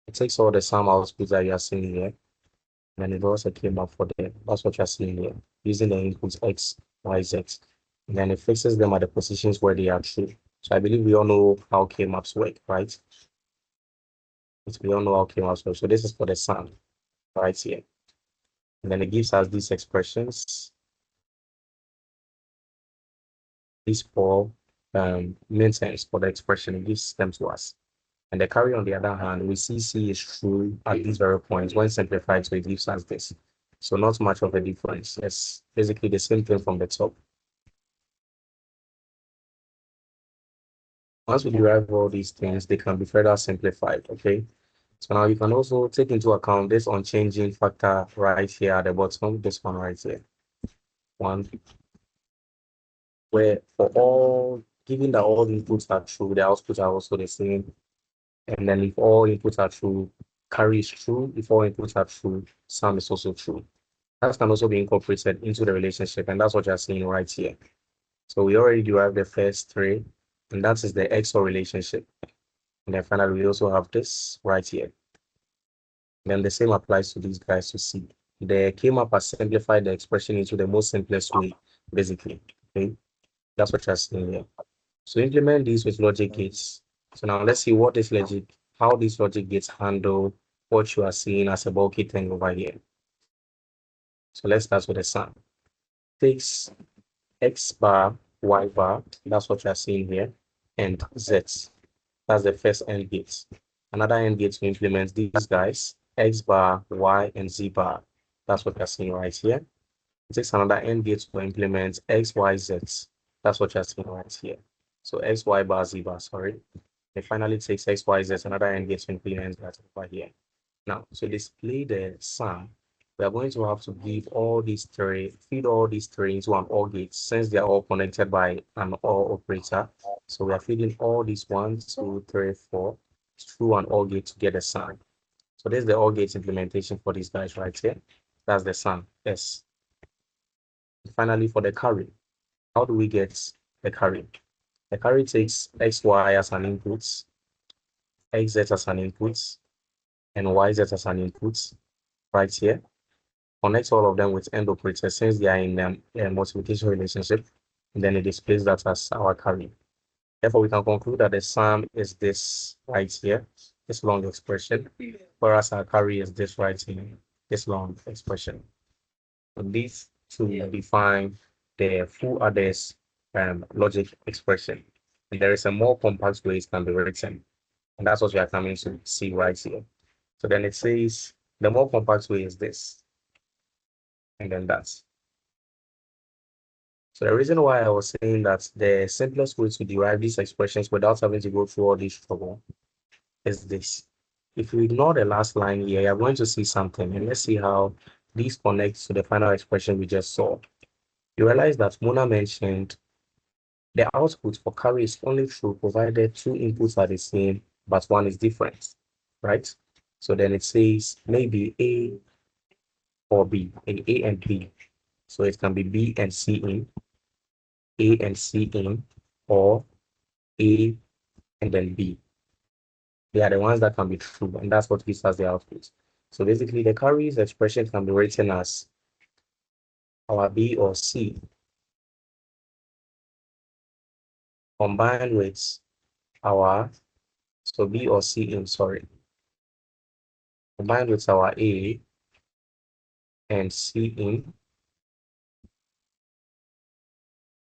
It takes all the sum outputs that you are seeing here, and it also came up for them. That's what you're seeing here, using the inputs X, Y, Z. And then it fixes them at the positions where they are true. So I believe we all know how K-maps work, right? We all know how K-maps work. So this is for the sum right here. And then it gives us these expressions. These four main terms for the expression, it gives them to us. And the carry, on the other hand, we see C is true at these very points. When simplified, so it gives us this. So not much of a difference. It's basically the same thing from the top. Once we derive all these things, they can be further simplified, okay? So now you can also take into account this unchanging factor right here at the bottom, this one right here. One, where for all given that all inputs are true, the outputs are also the same. And then if all inputs are true, carry is true. If all inputs are true, sum is also true. That can also be incorporated into the relationship, and that's what you're seeing right here. So we already derived the first three, and that is the XOR relationship. And then finally, we also have this right here. And then the same applies to these guys to see. They came up and simplified the expression into the most simplest way, basically. Okay, that's what you're seeing here. So implement these with logic gates. So now let's see what this logic, how these logic gates handle what you are seeing as a bulky thing over here. So let's start with the sum. Takes X bar, Y bar, that's what you are seeing here, and Z. That's the first AND gate. Another AND gate to implement these guys, X bar, Y, and Z bar. That's what you're seeing right here. It takes another AND gate to implement X, Y, Z. That's what you're seeing right here. So X, Y bar, Z bar, sorry. It finally takes X, Y, Z, another AND gate to implement that over here. Now, to display the sum, we are going to have to give all these three, feed all these three into an OR gate since they are all connected by an OR operator. So we are feeding all these 1, 2, 3, 4 through an OR gate to get a sum. So this is the OR gate implementation for these guys right here. That's the sum, S. And finally, for the carry, how do we get the carry? The carry takes XY as an input, XZ as an input, and YZ as an input right here. Connects all of them with AND operators since they are in a multiplication relationship, and then it displays that as our carry. Therefore, we can conclude that the sum is this right here, this long expression, whereas our carry is this right here, this long expression. So these to define the full adders logic expression. And there is a more compact way it can be written, and that's what we are coming to see right here. So then it says the more compact way is this, and then that's. So the reason why I was saying that the simplest way to derive these expressions without having to go through all this trouble is this. If you ignore the last line here, you're going to see something, and let's see how these connect to the final expression we just saw. You realize that Mona mentioned the output for carry is only true provided two inputs are the same, but one is different, right? So then it says maybe A or B, and A and B. So it can be B and C in, A and C in, or A and then B. They are the ones that can be true, and that's what gives us the output. So basically, the carries expression can be written as our B or C combined with our, so B or C in, sorry, combined with our A and C in,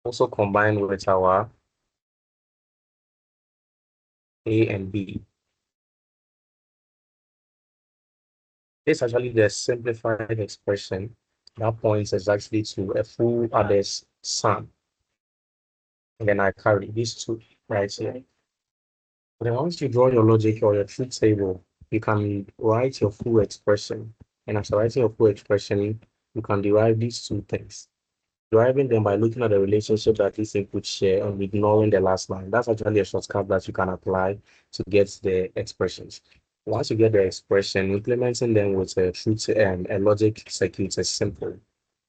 also combined with our A and B. This is actually the simplified expression that points exactly to a full adders sum. And then I carry these two right here. Then once you draw your logic or your truth table, you can write your full expression. And after writing your full expression, you can derive these two things. Deriving them by looking at the relationship that these inputs share and ignoring the last line. That's actually a shortcut that you can apply to get the expressions. Once you get the expression, implementing them with a truth and a logic circuit is simple,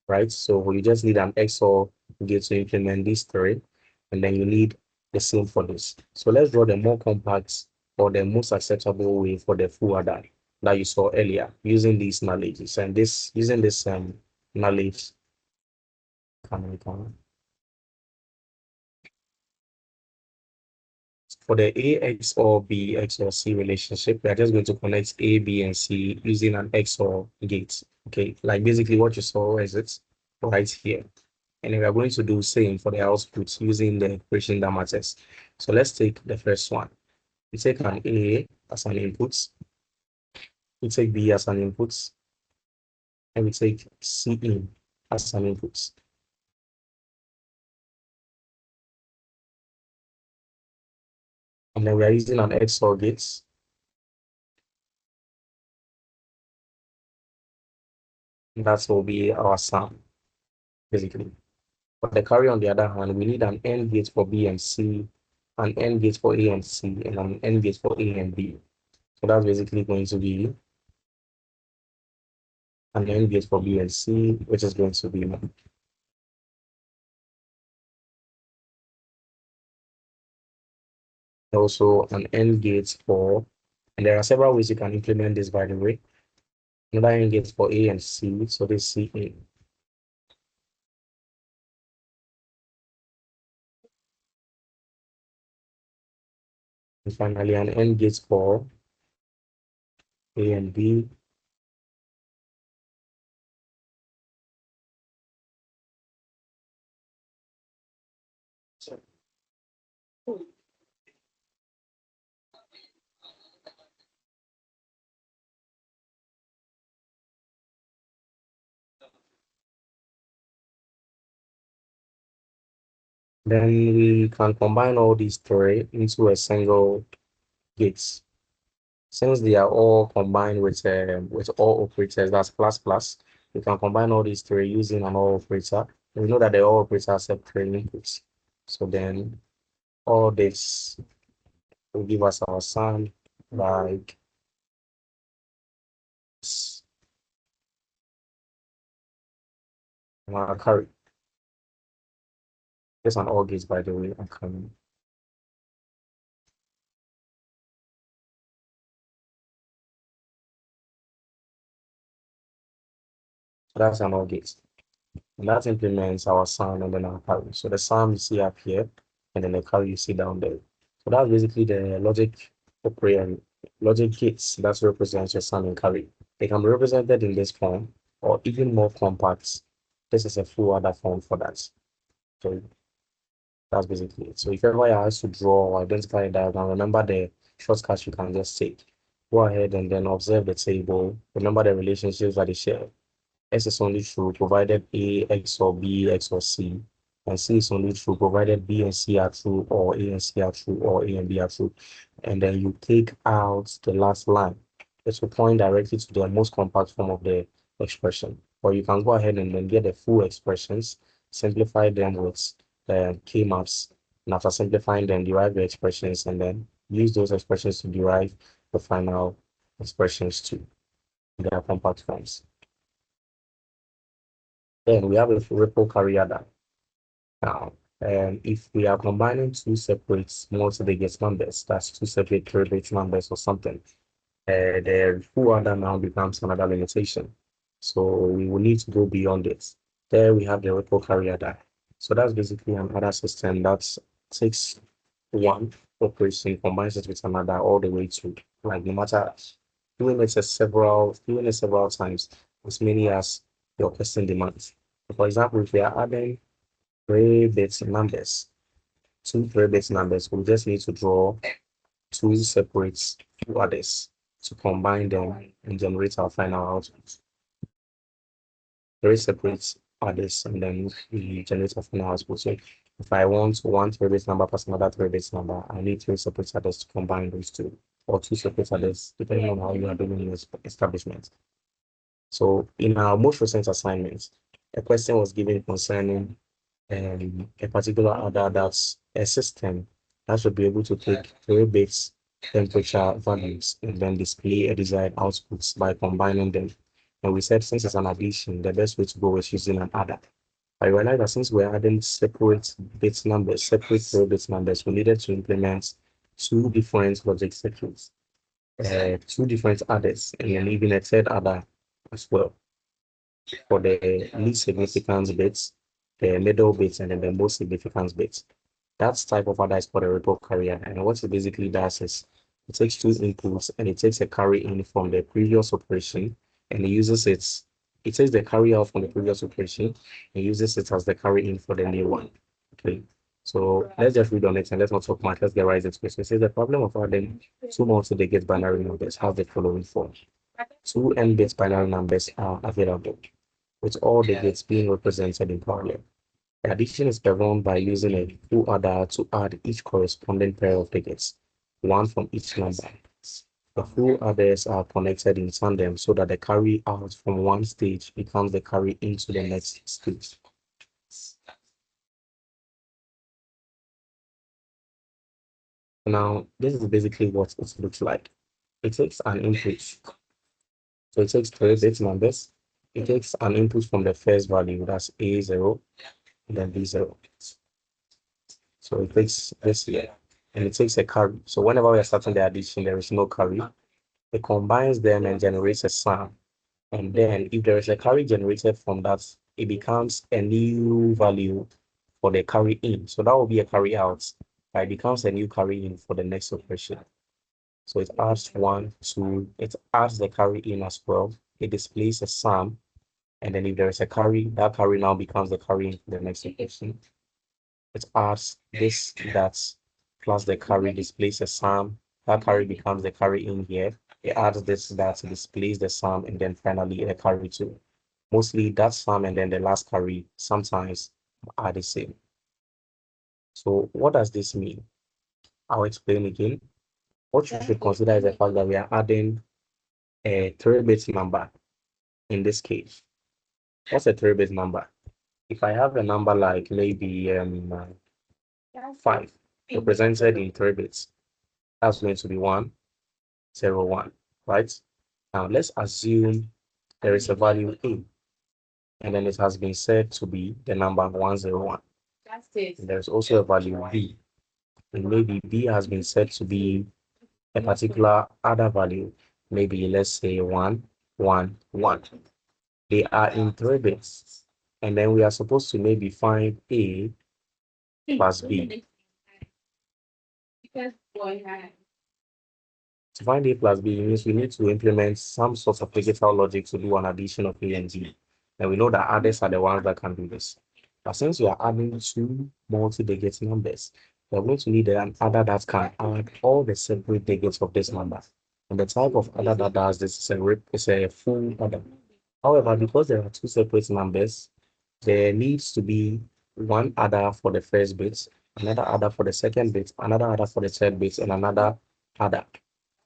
right? So you just need an XOR gate to implement these three, and then you need the same for this. So let's draw the more compact or the most acceptable way for the full adder that you saw earlier using these knowledges. And this using this knowledge for the A XOR B XOR C relationship, we are just going to connect A, B, and C using an XOR gate. Okay, like basically what you saw is it right here. And we are going to do same for the output using the equation that matters. So let's take the first one. We take an A as an input, we take B as an input, and we take C in as an input. And then we are using an XOR gate. That will be our sum, basically. For the carry, on the other hand, we need an AND gate for B and C, an AND gate for A and C, and an AND gate for A and B. So that's basically going to be an AND gate for B and C, which is going to be also an AND gate for, and there are several ways you can implement this, by the way. Another AND gate for A and C, so this CA. And finally, an AND gate for A and B. Then we can combine all these three into a single gate. Since they are all combined with all operators, that's plus plus, we can combine all these three using an OR operator. We know that the OR operator accepts three inputs. So then all this will give us our sum like our carry. This an OR gate, by the way. So that's an OR gate. And that implements our sum and then our carry. So the sum you see up here, and then the carry you see down there. So that's basically the logic gates that represents your sum and carry. They can be represented in this form or even more compact. This is a full other form for that. So that's basically it. So if ever you have to draw or identify a diagram, remember the shortcuts you can just take. Go ahead and then observe the table. Remember the relationships that they share. S is only true provided A, X or B, X or C. And C is only true provided B and C are true, or A and C are true, or A and B are true. And then you take out the last line. It will point directly to the most compact form of the expression. Or you can go ahead and then get the full expressions, simplify them with K-maps. And after simplifying them, derive the expressions, and then use those expressions to derive the final expressions too. Their compact forms. Then we have a ripple carry adder. Now, if we are combining two separate multi-digit numbers, that's two separate three-digit numbers or something, the full adder now becomes another limitation. So we will need to go beyond it. There we have the ripple carry adder. So that's basically another system that takes one operation, combines it with another all the way to, like, no matter doing it several times, as many as your question demands. For example, if we are adding three-bit numbers, two three-bit numbers, we just need to draw two separate adders to combine them and generate our final output. Three separate adders, and then we generate our final output. So if I want one three-bit number plus another three-bit number, I need three separate adders to combine those two, or two separate adders, depending on how you are doing your establishment. So in our most recent assignment, a question was given concerning a particular adder that's a system that should be able to take three bits temperature values and then display a desired output by combining them. And we said, since it's an addition, the best way to go is using an adder. I realized that since we're adding separate bit numbers, separate three bit numbers, we needed to implement two different logic circuits, two different adders, and then even a third adder as well for the least significant bits, the middle bits, and then the most significant bits. That type of adder is called a ripple carrier. And what it basically does is it takes two inputs and it takes a carry in from the previous operation, and it uses it takes the carry out from the previous operation and uses it as the carry in for the new one. Okay. So let's just read on it and let's not talk much. Let's get right into it. So it says the problem of adding two multi-digit binary numbers has the following form. Two n-bit binary numbers are available, with all the gates being represented in parallel. The addition is performed by using a full adder to add each corresponding pair of digits, one from each number. The full adders are connected in tandem so that the carry out from one stage becomes the carry into the next stage. Now, this is basically what it looks like. It takes an input. So it takes 3 bit numbers. It takes an input from the first value, that's A0, and then B0. So it takes this here, and it takes a carry. So whenever we are starting the addition, there is no carry. It combines them and generates a sum. And then if there is a carry generated from that, it becomes a new value for the carry in. So that will be a carry out. It becomes a new carry in for the next operation. So it adds 1, 2, it adds the carry in as well. It displays a sum. And then if there is a carry, that carry now becomes the carry in for the next operation. It adds this, that, plus the carry displays a sum. That carry becomes the carry in here. It adds this, that, displays the sum, and then finally a carry too. Mostly that sum and then the last carry sometimes are the same. So what does this mean? I'll explain again. What you should consider is the fact that we are adding a 3-bit number in this case. What's a 3-bit number? If I have a number like maybe 5 represented in 3 bits, that's going to be 1, 0, 1, right? Now let's assume there is a value A, and then it has been said to be the number 101. And there's also a value B, and maybe B has been said to be a particular other value, maybe let's say 1, 1, 1. They are in 3 bits, and then we are supposed to maybe find A plus B. To find A plus B means we need to implement some sort of digital logic to do an addition of A and B. And we know that adders are the ones that can do this. But since we are adding 2 multi-digit numbers, we're going to need an adder that can add all the separate digits of this number. And the type of adder that does this is a full adder. However, because there are 2 separate numbers, there needs to be one adder for the first bit, another adder for the second bit, another adder for the third bit, and another adder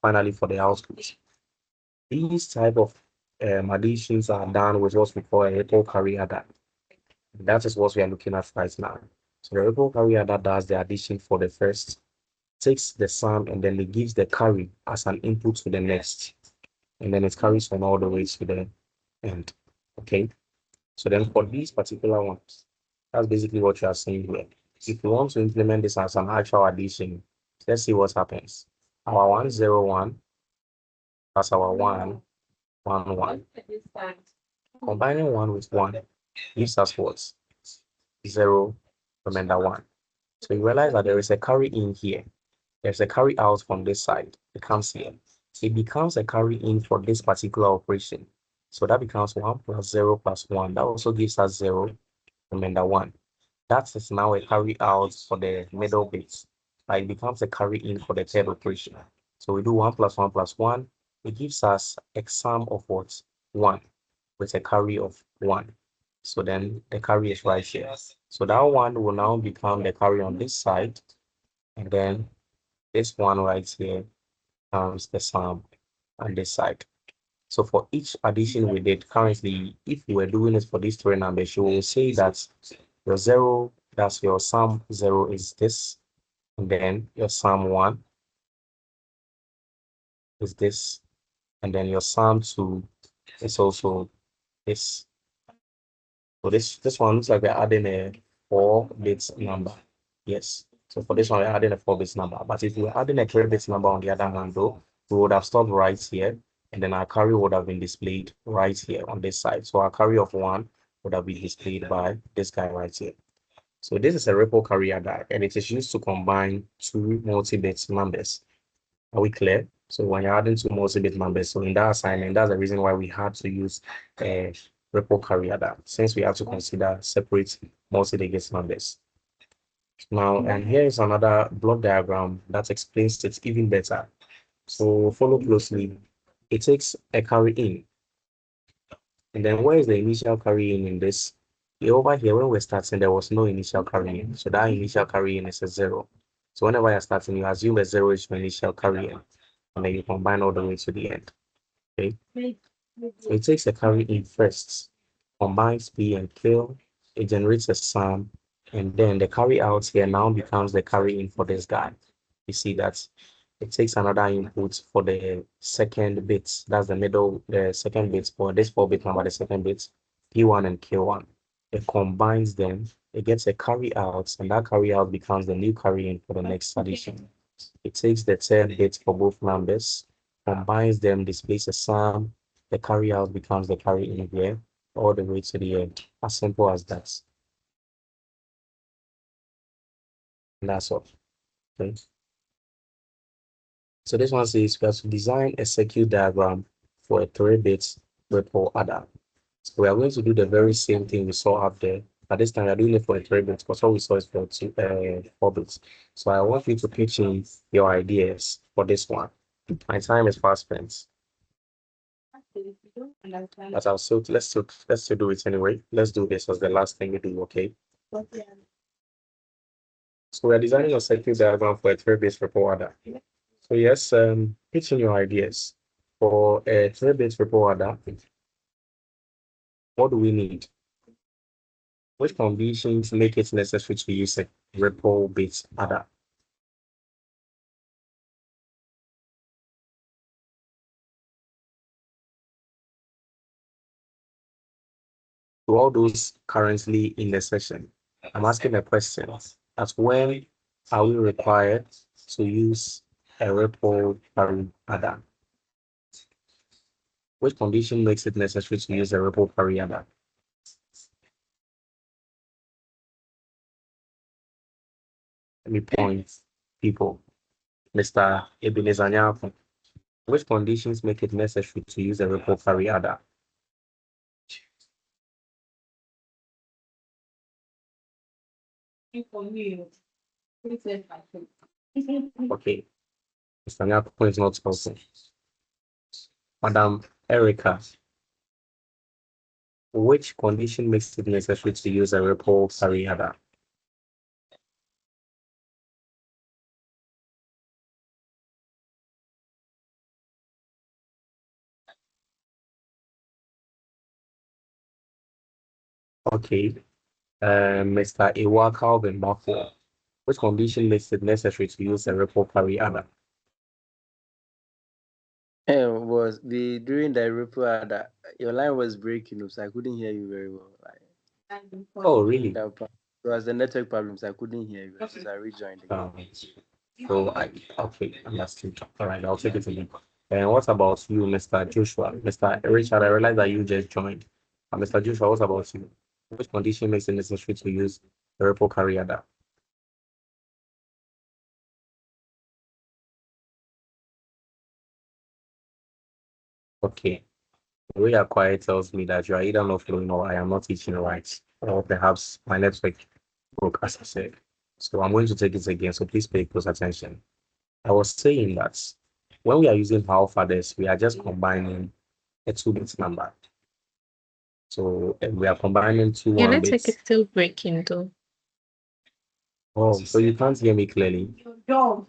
finally for the output. These type of additions are done with what we call a ripple carry adder. That is what we are looking at right now. So the ripple carry adder does the addition for the first, takes the sum, and then it gives the carry as an input to the next. And then it carries on all the way to the end. Okay. So then for these particular ones, that's basically what you are saying here. If you want to implement this as an actual addition, let's see what happens. Our 101 plus our 1, 1, 1. Combining 1 with 1 gives us what? 0, remainder 1. So you realize that there is a carry in here. There's a carry out from this side. It comes here. It becomes a carry in for this particular operation. So that becomes 1 plus 0 plus 1. That also gives us 0, remainder 1. That is now a carry out for the middle bits. It becomes a carry in for the third operation. So we do 1 plus 1 plus 1. It gives us a sum of what? 1 with a carry of 1. So then the carry is right here. So that 1 will now become the carry on this side. And then this 1 right here comes the sum on this side. So for each addition we did currently, if we were doing it for these 3 numbers, you will say that your 0, that's your sum 0 is this. And then your sum 1 is this. And then your sum 2 is also this. So this one looks like we're adding a 4-bit number. Yes. So for this one, we're adding a 4-bit number. But if we're adding a 3-bit number on the other hand, though, we would have stopped right here. And then our carry would have been displayed right here on this side. So our carry of 1 would have been displayed by this guy right here. So this is a ripple carry adder, and it is used to combine 2 multi-bit numbers. Are we clear? So when you're adding 2 multi-bit numbers, so in that assignment, that's the reason why we had to use a ripple carry adder, since we have to consider separate multi-digit numbers. Now, and here is another block diagram that explains it even better. So follow closely. It takes a carry in. And then where is the initial carry in this? Over here, when we're starting, there was no initial carry in. So that initial carry in is a 0. So whenever you're starting, you assume a 0 is your initial carry in. And then you combine all the way to the end. Okay. So it takes a carry in first, combines P and Q, it generates a sum, and then the carry out here now becomes the carry in for this guy. you see that it takes another input for the second bit. That's the second bit for this 4-bit number, the second bit, P1 and Q1. It combines them, it gets a carry out, and that carry out becomes the new carry in for the next addition. It takes the 10 bits for both numbers, combines them, displays a sum, the carry out becomes the carry in here, all the way to the end. As simple as that. And that's all. Okay. So this one says we have to design a circuit diagram for a 3-bit ripple adder. So we are going to do the very same thing we saw up there, but this time we are doing it for a 3-bit because what we saw is for 4 bits. So I want you to pitch in your ideas for this one. My time is fast spent. But let's still do it anyway. Let's do this as the last thing we do, okay? So we're designing a circuit diagram for a 3-bit ripple adder. So yes, pitch in your ideas. For a 3-bit ripple adder, what do we need? Which conditions make it necessary to use a ripple bit adder? To all those currently in the session, I'm asking a question. As when are we required to use a ripple parry adder? Which condition makes it necessary to use a ripple parry adder? Let me point people. Mr. Ebenezer Nyako. Which conditions make it necessary to use a ripple parry adder? Okay, Mr. Nyako is not talking. Madam Erica, which condition makes it necessary to use a ripple parry adder? Okay, Mr. Iwa Calvin Buffalo, which condition makes it necessary to use a ripple parry adder? Was the during the report that your line was breaking, so I couldn't hear you very well. Oh, really? It was the network problems. I couldn't hear you, so I rejoined again. Okay, understood. All right, I'll take it again. And what about you, Mr. Joshua? Mr. Richard, I realize that you just joined. Mr. Joshua, what about you? Which condition makes it necessary to use the ripple carry adder? Okay. The way you're quiet tells me that you are either not flowing or I am not teaching right, or perhaps my network broke, as I said. So I'm going to take it again, so please pay close attention. I was saying that when we are using alpha this, we are just combining a 2-bit number. So we are combining two Your 1 network is bits. still breaking though. Oh, so you can't hear me clearly. No,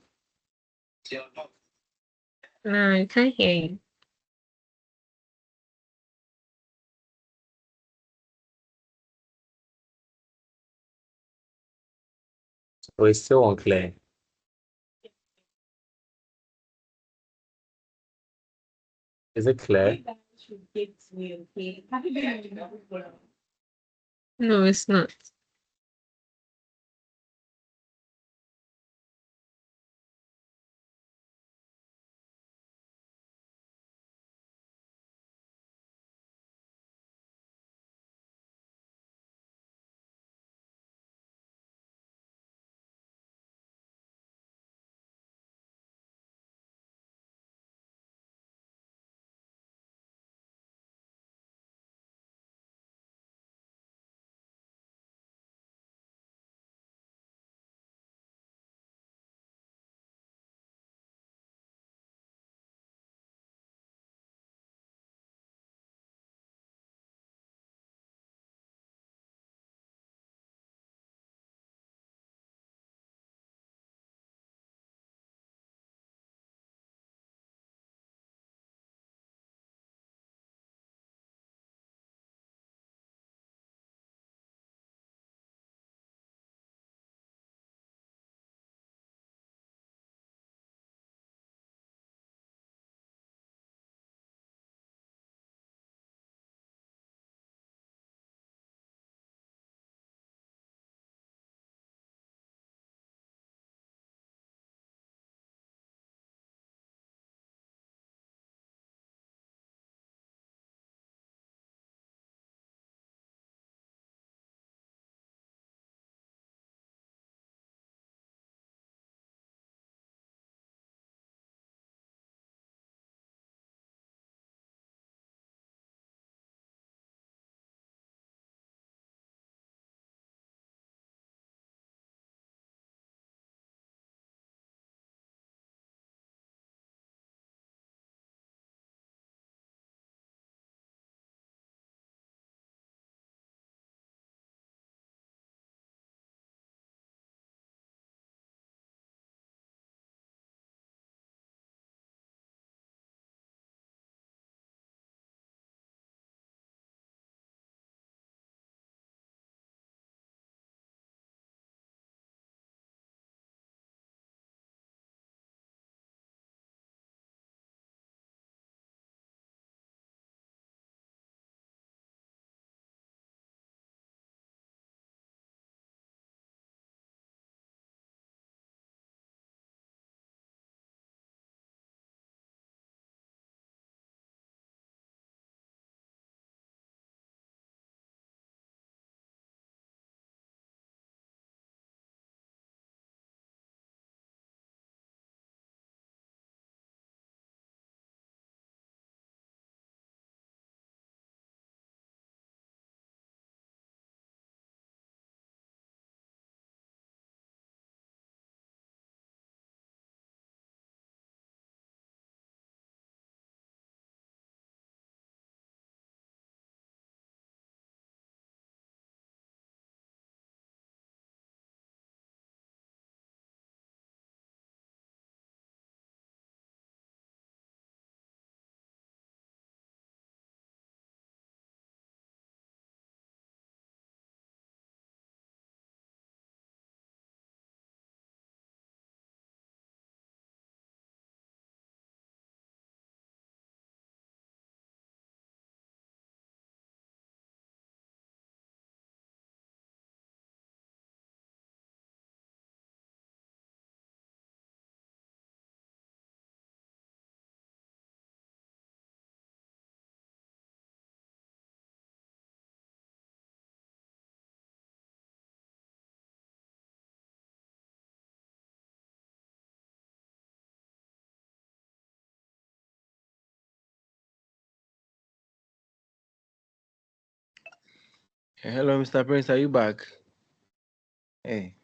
I can't hear you. So it's still unclear. Is it clear? No, it's not. Hello, Mr. Prince. Are you back? Hey.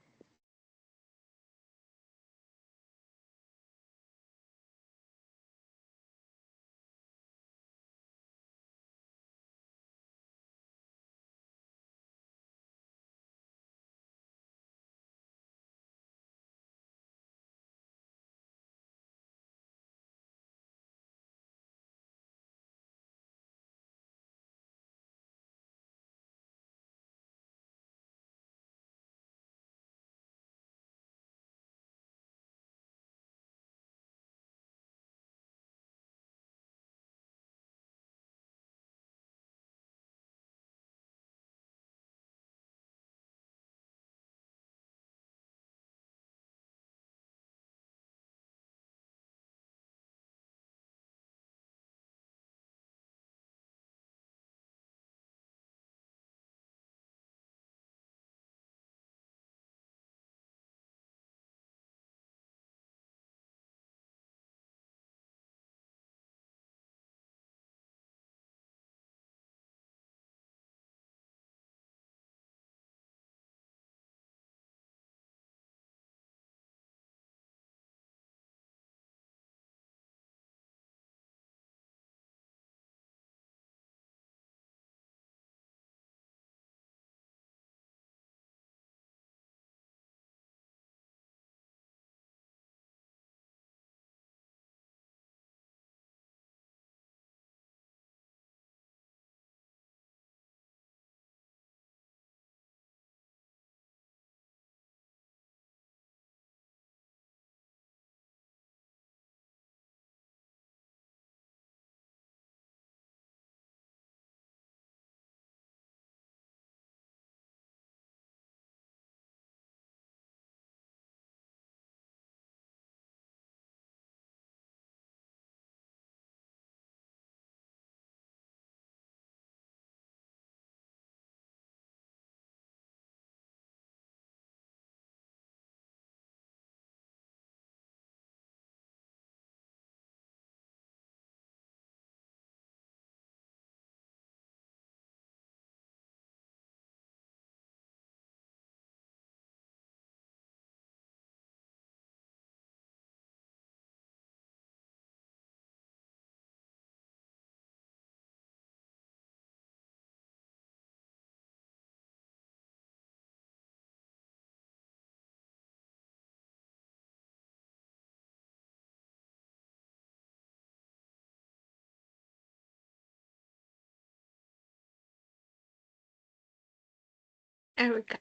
Erica.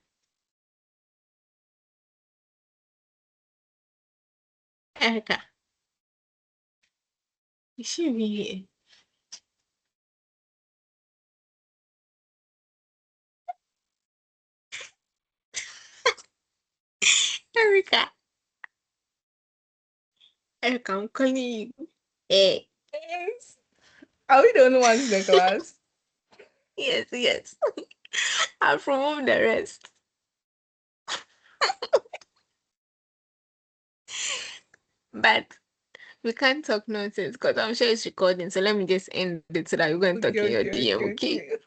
Erica. Is she even here? Erica. Erica, I'm calling you. Hey. Yes. Are we the only ones in the class? Yes, yes. I'll remove the rest. But we can't talk nonsense because I'm sure it's recording. So let me just end it so that we can talk in your DM, okay?